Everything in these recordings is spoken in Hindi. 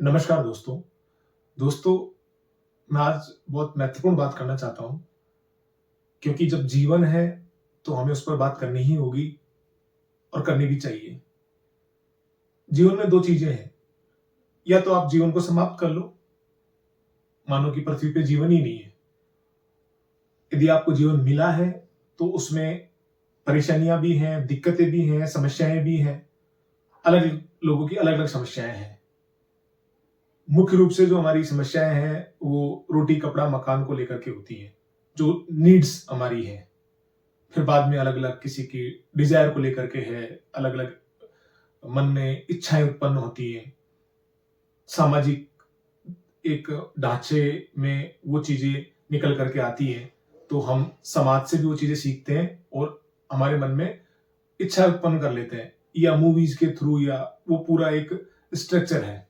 नमस्कार दोस्तों। दोस्तों, मैं आज बहुत महत्वपूर्ण बात करना चाहता हूँ, क्योंकि जब जीवन है, तो हमें उस पर बात करनी ही होगी और करनी भी चाहिए। जीवन में 2 चीज़ें हैं, या तो आप जीवन को समाप्त कर लो, मानो कि पृथ्वी पे जीवन ही नहीं है। यदि आपको जीवन मिला है, तो उसमें परेशानियाँ भी हैं, दिक्कतें भी हैं, समस्याएँ भी हैं। अलग लोगों की अलग-अलग समस्याएँ हैं। मुख्य रूप से जो हमारी समस्याएँ हैं, वो रोटी, कपड़ा, मकान को लेकर के होती हैं, जो नीड्स हमारी हैं। फिर बाद में अलग-अलग किसी की डिज़ायर को लेकर के है, अलग-अलग मन में इच्छाएँ उत्पन्न होती हैं। सामाजिक एक ढाँचे में वो चीज़ें निकल कर के आती हैं, तो हम समाज से भी वो चीज़ें सीखते हैं और हमारे मन में इच्छा उत्पन्न कर लेते हैं, या मूवीज़ के थ्रू, या वो पूरा एक स्ट्रक्चर है।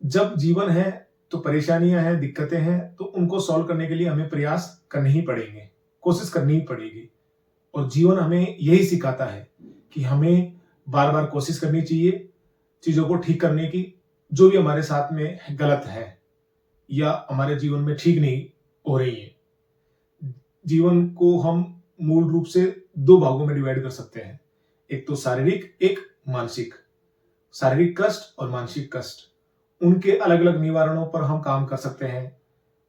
जब जीवन है, तो परेशानियाँ हैं, दिक्कतें हैं, तो उनको सॉल्व करने के लिए हमें प्रयास करने ही पड़ेंगे, कोशिश करनी ही पड़ेगी। और जीवन हमें यही सिखाता है कि हमें बार-बार कोशिश करनी चाहिए, चीज़ों को ठीक करने की, जो भी हमारे साथ में गलत है या हमारे जीवन में ठीक नहीं हो रही है। जीवन को हम मूल रूप से 2 भागों में डिवाइड कर सकते हैं। एक तो शारीरिक, एक मानसिक। शारीरिक कष्ट और मानसिक कष्ट, उनके अलग-अलग निवारणों पर हम काम कर सकते हैं।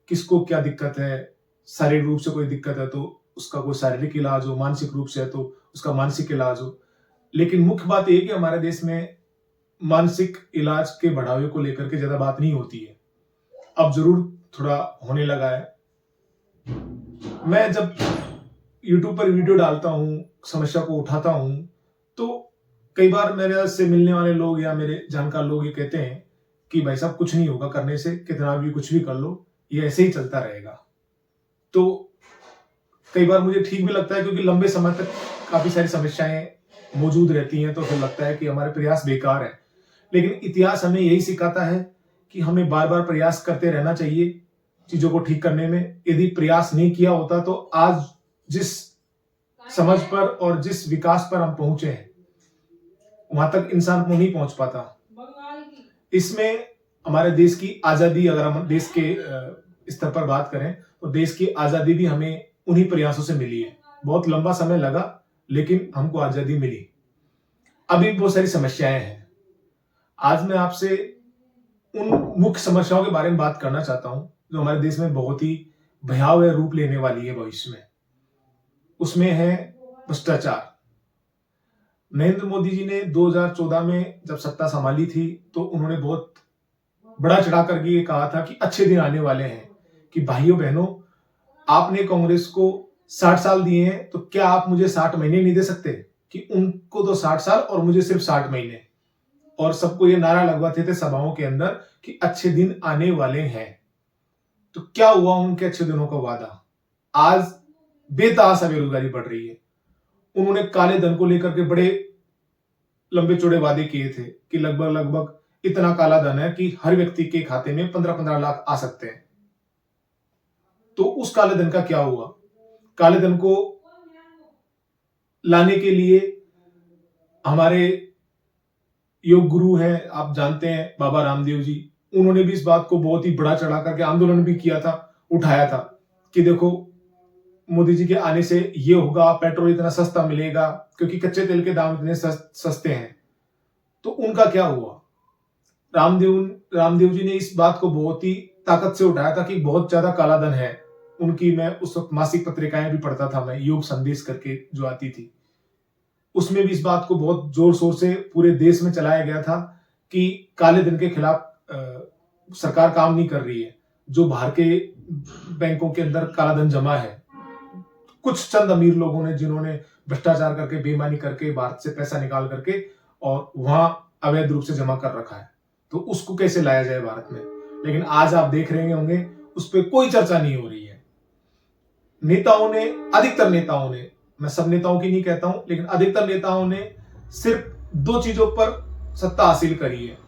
किसको क्या दिक्कत है, शारीरिक रूप से कोई दिक्कत है तो उसका कोई शारीरिक इलाज हो, मानसिक रूप से है तो उसका मानसिक इलाज हो। लेकिन मुख्य बात ये है कि हमारे देश में मानसिक इलाज के बढ़ावे को लेकर के ज़्यादा बात नहीं होती है। अब ज़रूर थोड़ा होने लगा है। मैं जब यूट्यूब पर वीडियो डालता हूँ, समस्या को उठाता हूँ, तो कई बार मेरे से मिलने वाले लोग या मेरे जानकार लोग ये कहते हैं कि भाई साहब, कुछ नहीं होगा करने से, कितना भी कुछ भी कर लो, ये ऐसे ही चलता रहेगा। तो कई बार मुझे ठीक भी लगता है, क्योंकि लंबे समय तक काफ़ी सारी समस्याएँ मौजूद रहती हैं, तो फिर लगता है कि हमारे प्रयास बेकार हैं। लेकिन इतिहास हमें यही सिखाता है कि हमें बार-बार प्रयास करते रहना चाहिए चीज़ों को ठीक करने में। यदि प्रयास नहीं किया होता, तो आज जिस समझ पर और जिस विकास पर हम पहुँचे हैं, वहाँ तक इंसान को नहीं पहुँच पाता। इसमें हमारे देश की आज़ादी, अगर हम देश के स्तर पर बात करें, तो देश की आज़ादी भी हमें उन्हीं प्रयासों से मिली है। बहुत लंबा समय लगा, लेकिन हमको आज़ादी मिली। अभी बहुत सारी समस्याएँ हैं। आज मैं आपसे उन मुख्य समस्याओं के बारे में बात करना चाहता हूँ, जो हमारे देश में बहुत ही भयावह रूप लेने वाली है भविष्य में। उसमें है भ्रष्टाचार। नरेंद्र मोदी जी ने 2014 में जब सत्ता संभाली थी, तो उन्होंने बहुत बढ़ा चढ़ा करके ये कहा था कि अच्छे दिन आने वाले हैं, कि भाइयों बहनों, आपने कांग्रेस को 60 साल दिए हैं, तो क्या आप मुझे 60 महीने नहीं दे सकते? कि उनको तो 60 साल और मुझे सिर्फ 60 महीने। और सबको ये नारा लगवाते थे सभाओं के अंदर कि अच्छे दिन आने वाले हैं। तो क्या हुआ उनके अच्छे दिनों का वादा? आज बेतहाशा बेरोजगारी बढ़ रही है। उन्होंने काले धन को लेकर के बड़े लंबे चौड़े वादे किए थे कि लगभग इतना काला धन है कि हर व्यक्ति के खाते में 15-15 लाख आ सकते हैं। तो उस काले धन का क्या हुआ? काले धन को लाने के लिए हमारे योग गुरु हैं, आप जानते हैं, बाबा रामदेव जी, उन्होंने भी इस बात को बहुत ही बढ़ा चढ़ा करके आंदोलन भी किया था, उठाया था कि देखो, मोदी जी के आने से ये होगा, पेट्रोल इतना सस्ता मिलेगा, क्योंकि कच्चे तेल के दाम इतने सस्ते हैं। तो उनका क्या हुआ? रामदेव जी ने इस बात को बहुत ही ताकत से उठाया था कि बहुत ज्यादा काला धन है। उनकी मैं उस वक्त मासिक पत्रिकाएं भी पढ़ता था, मैं योग संदेश करके जो आती थी, उसमें भी इस बात को बहुत जोर शोर से पूरे देश में चलाया गया था कि काले धन के खिलाफ सरकार काम नहीं कर रही है। जो बाहर के बैंकों के अंदर काला धन जमा है, कुछ चंद अमीर लोगों ने, जिन्होंने भ्रष्टाचार करके, बेईमानी करके, भारत से पैसा निकाल करके और वहां अवैध रूप से जमा कर रखा है, तो उसको कैसे लाया जाए भारत में। लेकिन आज आप देख रहे होंगे, उस पर कोई चर्चा नहीं हो रही है। नेताओं ने, अधिकतर नेताओं ने, मैं सब नेताओं की नहीं कहता हूं, लेकिन अधिकतर नेताओं ने सिर्फ 2 चीजों पर सत्ता हासिल करी है।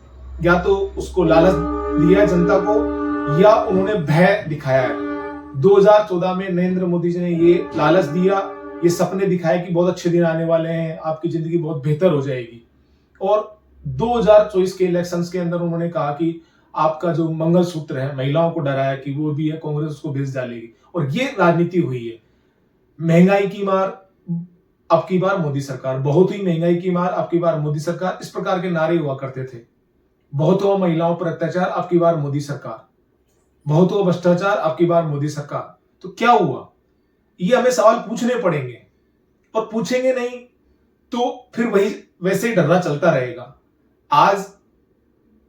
या तो उसको लालच दिया है जनता को, या उन्होंने भय दिखाया है। 2014 में नरेंद्र मोदी जी ने ये लालच दिया, ये सपने दिखाए कि बहुत अच्छे दिन आने वाले हैं, आपकी जिंदगी बहुत बेहतर हो जाएगी। और 2024 के इलेक्शंस के अंदर उन्होंने कहा कि आपका जो मंगलसूत्र है, महिलाओं को डराया कि वो भी है, कांग्रेस उसको बेच डालेगी, और ये राजनीति हुई है। महंगाई की मार, अब की बार मोदी सरकार, बहुत ही महंगाई की मार, अब की बार मोदी सरकार, इस प्रकार के नारे हुआ करते थे। बहुत हुआ महिलाओं पर अत्याचार, अब की बार मोदी सरकार। बहुत हुआ भ्रष्टाचार, अब की बार मोदी सरकार। तो क्या हुआ? ये हमें सवाल पूछने पड़ेंगे, और पूछेंगे नहीं तो फिर वही वैसे ही डरना चलता रहेगा। आज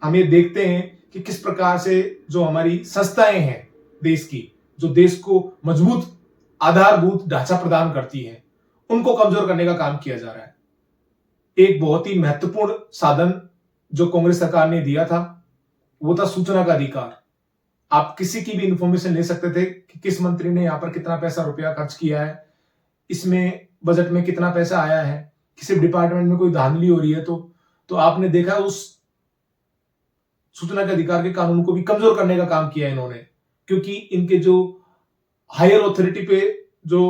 हम ये देखते हैं कि किस प्रकार से जो हमारी संस्थाएं हैं देश की, जो देश को मजबूत आधारभूत ढांचा प्रदान करती हैं, उनको कमजोर करने का काम किया जा रहा है। एक बहुत ही महत्वपूर्ण साधन जो कांग्रेस सरकार ने दिया था वो था सूचना का अधिकार। आप किसी की भी इंफॉर्मेशन ले सकते थे कि किस मंत्री ने यहां पर कितना पैसा रुपया खर्च किया है, इसमें बजट में कितना पैसा आया है, किसी डिपार्टमेंट में कोई धांधली हो रही है तो आपने देखा उस सूचना के अधिकार के कानून को भी कमजोर करने का काम किया इन्होंने, क्योंकि इनके जो हायर ऑथोरिटी पे जो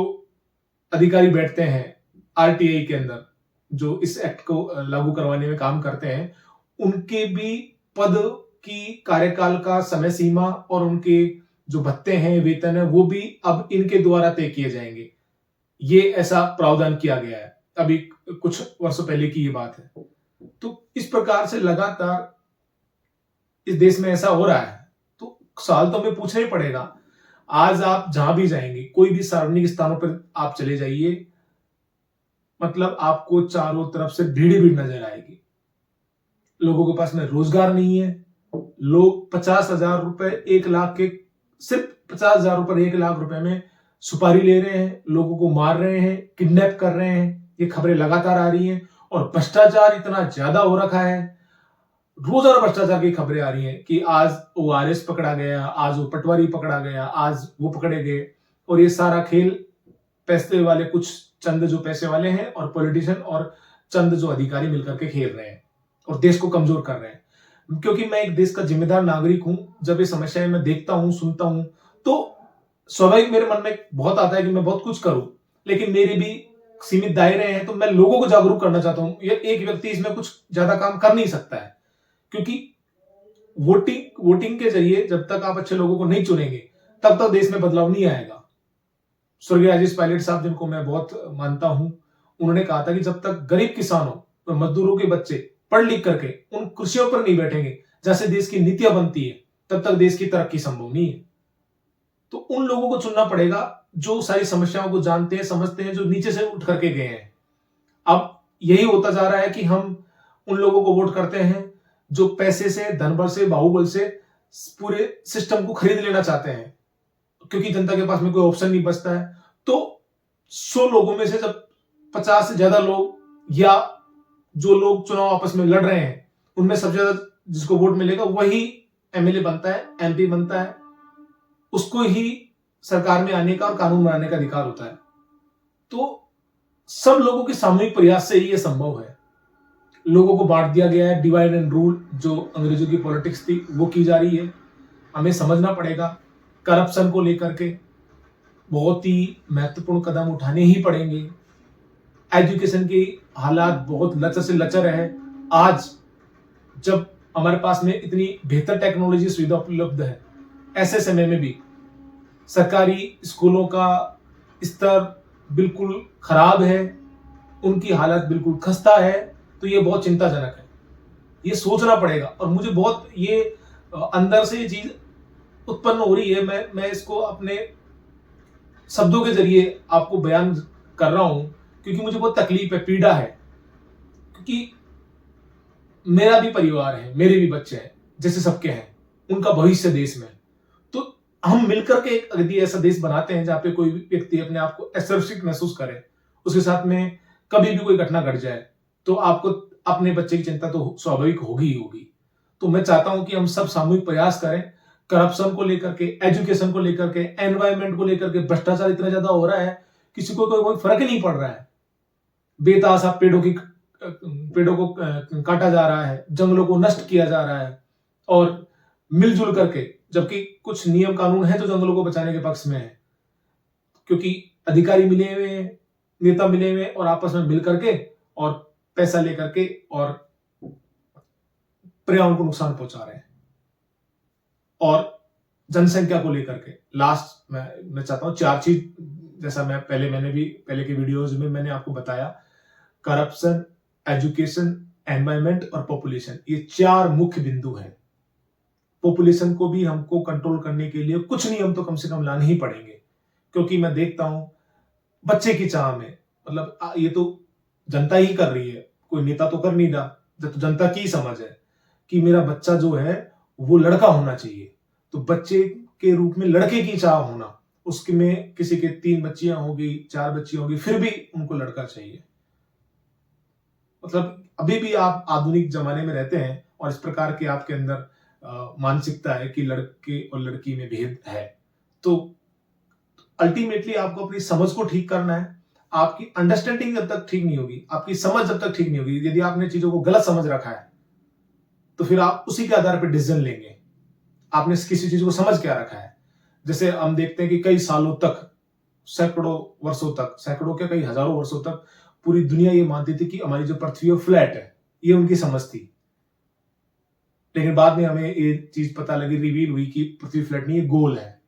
अधिकारी बैठते हैं आरटीआई के अंदर, जो इस एक्ट को लागू करवाने में काम करते हैं, उनके भी पद की कार्यकाल का समय सीमा और उनके जो भत्ते हैं, वेतन है, वो भी अब इनके द्वारा तय किए जाएंगे। ये ऐसा प्रावधान किया गया है, अभी कुछ वर्षों पहले की ये बात है। तो इस प्रकार से लगातार इस देश में ऐसा हो रहा है, तो सवाल तो हमें पूछना ही पड़ेगा। आज आप जहां भी जाएंगे, कोई भी सार्वजनिक स्थानों पर आप चले जाइए, मतलब आपको चारों तरफ से भीड़ ही भीड़ नजर आएगी। लोगों के पास में रोजगार नहीं है, लोग 50,000 रुपए 1 लाख के, सिर्फ 50,000 रुपए 1 लाख रुपए में सुपारी ले रहे हैं, लोगों को मार रहे हैं, किडनैप कर रहे हैं। ये खबरें लगातार आ रही हैं, और भ्रष्टाचार इतना ज्यादा हो रखा है, रोजाना भ्रष्टाचार की खबरें आ रही हैं कि आज ओआरएस पकड़ा गया, आज वो पटवारी पकड़ा गया, आज वो पकड़े गए। और ये सारा खेल पैसे वाले, कुछ चंद जो पैसे वाले हैं, और पॉलिटिशियन और चंद जो अधिकारी मिलकर के खेल रहे हैं और देश को कमजोर कर रहे हैं। क्योंकि मैं एक देश का जिम्मेदार नागरिक हूं, जब ये समस्याएं मैं देखता हूं, सुनता हूं, तो स्वाभाविक मेरे मन में बहुत आता है कि मैं बहुत कुछ करूं, लेकिन मेरे भी सीमित दायरे हैं, तो मैं लोगों को जागरूक करना चाहता हूं। ये एक व्यक्ति इसमें कुछ ज्यादा काम कर नहीं सकता है, क्योंकि वोटिंग के जरिए जब तक आप अच्छे लोगों को नहीं चुनेंगे, तब तक देश में बदलाव नहीं आएगा। स्वर्गीय राजेश पायलट साहब, जिनको मैं बहुत मानता हूं, उन्होंने कहा था कि जब तक गरीब किसानों और मजदूरों के बच्चे पढ़ लिख करके उन कुर्सियों पर नहीं बैठेंगे जैसे देश की नीतियां बनती है, तब तक देश की तरक्की संभव नहीं है। तो उन लोगों को चुनना पड़ेगा जो सारी समस्याओं को जानते हैं, समझते हैं, जो नीचे से उठ करके गए हैं। अब यही होता जा रहा है कि हम उन लोगों को वोट करते हैं जो पैसे से, धनबल से, बाहुबल से पूरे सिस्टम को खरीद लेना चाहते हैं, क्योंकि जनता के पास में कोई ऑप्शन नहीं बचता है। तो 100 लोगों में से जब 50 से ज्यादा लोग, या जो लोग चुनाव आपस में लड़ रहे हैं, उनमें सबसे ज्यादा जिसको वोट मिलेगा वही एमएलए बनता है, एमपी बनता है, उसको ही सरकार में आने का और कानून बनाने का अधिकार होता है। तो सब लोगों के सामूहिक प्रयास से ही यह संभव है। लोगों को बांट दिया गया है, डिवाइड एंड रूल, जो अंग्रेजों की पॉलिटिक्स थी वो की जा रही है। हमें समझना पड़ेगा, करप्शन को लेकर के बहुत ही महत्वपूर्ण कदम उठाने ही पड़ेंगे। एजुकेशन की हालात बहुत लचर से लचर है। आज जब हमारे पास में इतनी बेहतर टेक्नोलॉजी सुविधा उपलब्ध है, ऐसे समय में भी सरकारी स्कूलों का स्तर बिल्कुल खराब है, उनकी हालत बिल्कुल खस्ता है। तो ये बहुत चिंताजनक है, ये सोचना पड़ेगा। और मुझे बहुत ये अंदर से ये चीज उत्पन्न हो रही है, मैं इसको अपने शब्दों के जरिए आपको बयान कर रहा हूं, क्योंकि मुझे बहुत तकलीफ है, पीड़ा है। क्योंकि मेरा भी परिवार है, मेरे भी बच्चे हैं, जैसे सबके हैं, उनका भविष्य देश में। तो हम मिलकर के एक यदि ऐसा देश बनाते हैं जहां पे कोई व्यक्ति अपने आप को असुरक्षित महसूस करे, उसके साथ में कभी भी कोई घटना घट जाए, तो आपको अपने बच्चे की चिंता तो स्वाभाविक होगी ही होगी। तो मैं चाहता हूं कि हम सब सामूहिक प्रयास करें, करप्शन को लेकर के, एजुकेशन को लेकर के, एनवायरमेंट को लेकर के। भ्रष्टाचार इतना ज्यादा हो रहा है, किसी को कोई फर्क ही नहीं पड़ रहा है। बेतहाशा पेड़ों को काटा जा रहा है, जंगलों को नष्ट किया जा रहा है, और मिलजुल करके, जबकि कुछ नियम कानून है जो जंगलों को बचाने के पक्ष में है, क्योंकि अधिकारी मिले हुए हैं, नेता मिले हुए हैं, और आपस में मिल करके और पैसा लेकर के और पर्यावरण को नुकसान पहुंचा रहे हैं। और जनसंख्या को लेकर के लास्ट मैं चाहता हूं 4 चीज, जैसा पहले के वीडियोज में मैंने आपको बताया, करप्शन, एजुकेशन, एनवायरमेंट और पॉपुलेशन, ये 4 मुख्य बिंदु हैं। पॉपुलेशन को भी हमको कंट्रोल करने के लिए कुछ नियम तो कम से कम लाने ही पड़ेंगे, क्योंकि मैं देखता हूं बच्चे की चाह में, मतलब ये तो जनता ही कर रही है, कोई नेता तो कर नहीं रहा, तो जनता की समझ है कि मेरा बच्चा जो है वो लड़का होना चाहिए, तो बच्चे के रूप में लड़के की चाह होना, उसके में किसी के 3 बच्चियां होगी, 4 बच्चियां होगी, फिर भी उनको लड़का चाहिए। मतलब अभी भी आप आधुनिक जमाने में रहते हैं और इस प्रकार के आपके अंदर मानसिकता है कि लड़के और लड़की में भेद है। तो अल्टीमेटली आपको अपनी समझ को ठीक करना है। आपकी अंडरस्टैंडिंग जब तक ठीक नहीं होगी, आपकी समझ जब तक ठीक नहीं होगी, यदि आपने चीजों को गलत समझ रखा है तो फिर आप उसी के आधार पर डिसीजन लेंगे। आपने किसी चीज को समझ क्या रखा है। जैसे हम देखते हैं कि कई सालों तक, सैकड़ों वर्षों तक, सैकड़ों क्या कई हजारों वर्षों तक पूरी दुनिया ये मानती थी कि हमारी जो पृथ्वी है फ्लैट है, ये उनकी समझ थी। लेकिन बाद में हमें ये चीज पता लगी, रिवील हुई कि पृथ्वी फ्लैट नहीं है, गोल है।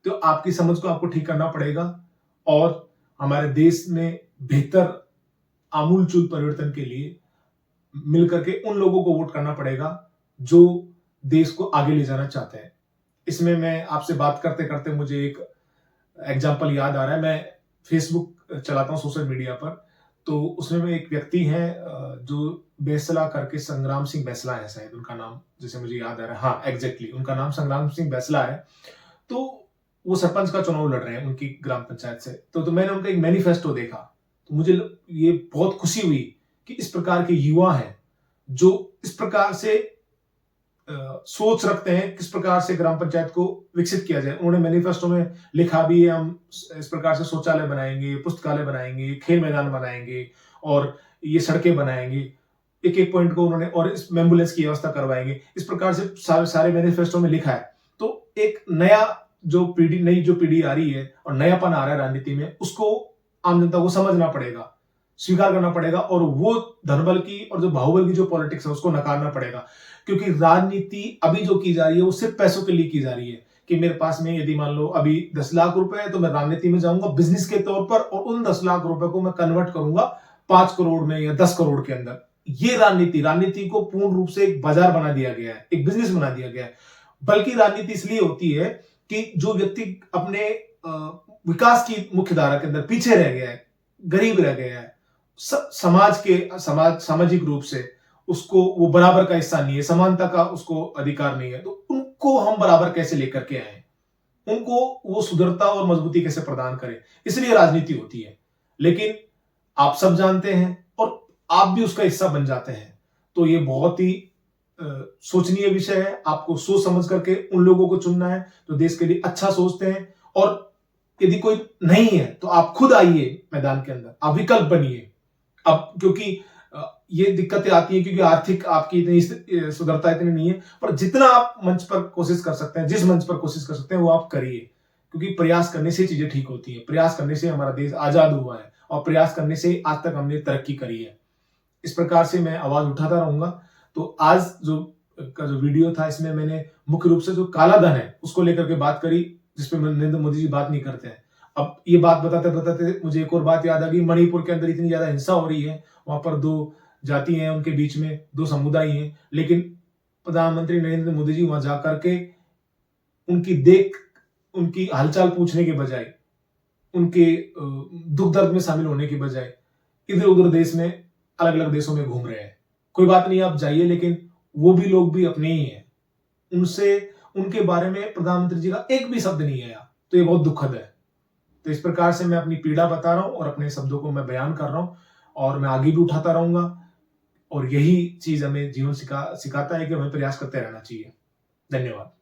तो आपकी समझ को आपको ठीक करना पड़ेगा और हमारे देश में बेहतर आमूलचूल परिवर्तन के लिए मिलकर के उन लोगों को वोट करना पड़ेगा जो देश को आगे ले जाना चाहते हैं। इसमें मैं आपसे बात करते करते मुझे एक एग्जाम्पल याद आ रहा है। मैं फेसबुक चलाता हूँ, सोशल मीडिया पर, तो उसमें में एक व्यक्ति हैं जो बैसला करके, संग्राम सिंह बैसला है शायद उनका नाम, जैसे मुझे याद आ रहा है, हाँ एग्जैक्टली उनका नाम संग्राम सिंह बैसला है। तो वो सरपंच का चुनाव लड़ रहे हैं उनकी ग्राम पंचायत से। तो मैंने उनका एक मैनिफेस्टो देखा, तो मुझे ये बहुत खुशी हुई कि इस प्रकार के युवा हैं जो इस प्रकार से सोच रखते हैं किस प्रकार से ग्राम पंचायत को विकसित किया जाए। उन्होंने मैनिफेस्टो में लिखा भी है, हम इस प्रकार से शौचालय बनाएंगे, पुस्तकालय बनाएंगे, खेल मैदान बनाएंगे और ये सड़कें बनाएंगे। एक एक पॉइंट को उन्होंने, और इस एम्बुलेंस की व्यवस्था करवाएंगे। इस प्रकार से सारे मैनिफेस्टो में लिखा है। तो एक नई जो पीढ़ी आ रही है और नयापन आ रहा है राजनीति में, उसको आम जनता को समझना पड़ेगा, स्वीकार करना पड़ेगा और वो धनबल की और जो बाहुबल की जो पॉलिटिक्स है उसको नकारना पड़ेगा। क्योंकि राजनीति अभी जो की जा रही है वो सिर्फ पैसों के लिए की जा रही है कि मेरे पास में यदि मान लो अभी 10 लाख रुपए है तो मैं राजनीति में जाऊंगा बिजनेस के तौर पर और उन 10 लाख रुपए को मैं कन्वर्ट करूंगा 5 करोड़ में या 10 करोड़ के अंदर। ये राजनीति को पूर्ण रूप से एक बाजार बना दिया गया है, एक बिजनेस बना दिया गया है। बल्कि राजनीति इसलिए होती है कि जो व्यक्ति अपने विकास की मुख्य धारा के अंदर पीछे रह गया है, गरीब रह गया है, सामाजिक रूप से उसको वो बराबर का हिस्सा नहीं है, समानता का उसको अधिकार नहीं है, तो उनको हम बराबर कैसे लेकर के आए, उनको वो सुदृढ़ता और मजबूती कैसे प्रदान करें, इसलिए राजनीति होती है। लेकिन आप सब जानते हैं और आप भी उसका हिस्सा बन जाते हैं। तो ये बहुत ही सोचनीय विषय है। आपको सोच समझ करके उन लोगों को चुनना है जो देश के लिए अच्छा सोचते हैं। और यदि कोई नहीं है तो आप खुद आइए मैदान के अंदर, आप विकल्प बनिए। अब क्योंकि ये दिक्कतें आती है क्योंकि आर्थिक आपकी इतनी सुदृढ़ता इतनी नहीं है, पर जितना आप मंच पर कोशिश कर सकते हैं, जिस मंच पर कोशिश कर सकते हैं वो आप करिए, क्योंकि प्रयास करने से चीजें ठीक होती है। प्रयास करने से हमारा देश आजाद हुआ है और प्रयास करने से आज तक हमने तरक्की करी है। इस प्रकार से मैं आवाज उठाता रहूंगा। तो आज जो वीडियो था इसमें मैंने मुख्य रूप से जो काला धन है उसको लेकर के बात करी, जिसपे नरेंद्र मोदी जी बात नहीं करते हैं। अब ये बात बताते बताते मुझे एक और बात याद आ गई। मणिपुर के अंदर इतनी ज्यादा हिंसा हो रही है, वहां पर 2 जाति हैं, उनके बीच में 2 समुदाय हैं, लेकिन प्रधानमंत्री नरेंद्र मोदी जी वहां जाकर के उनकी हालचाल पूछने के बजाय, उनके दुख दर्द में शामिल होने के बजाय इधर उधर देश में अलग अलग देशों में घूम रहे हैं। कोई बात नहीं, आप जाइए, लेकिन वो भी लोग भी अपने ही हैं। उनके बारे में प्रधानमंत्री जी का एक भी शब्द नहीं आया, तो ये बहुत दुखद है। तो इस प्रकार से मैं अपनी पीड़ा बता रहा हूं और अपने शब्दों को मैं बयान कर रहा हूं और मैं आगे भी उठाता रहूंगा। और यही चीज हमें जीवन सिखाता है कि हमें प्रयास करते रहना चाहिए। धन्यवाद।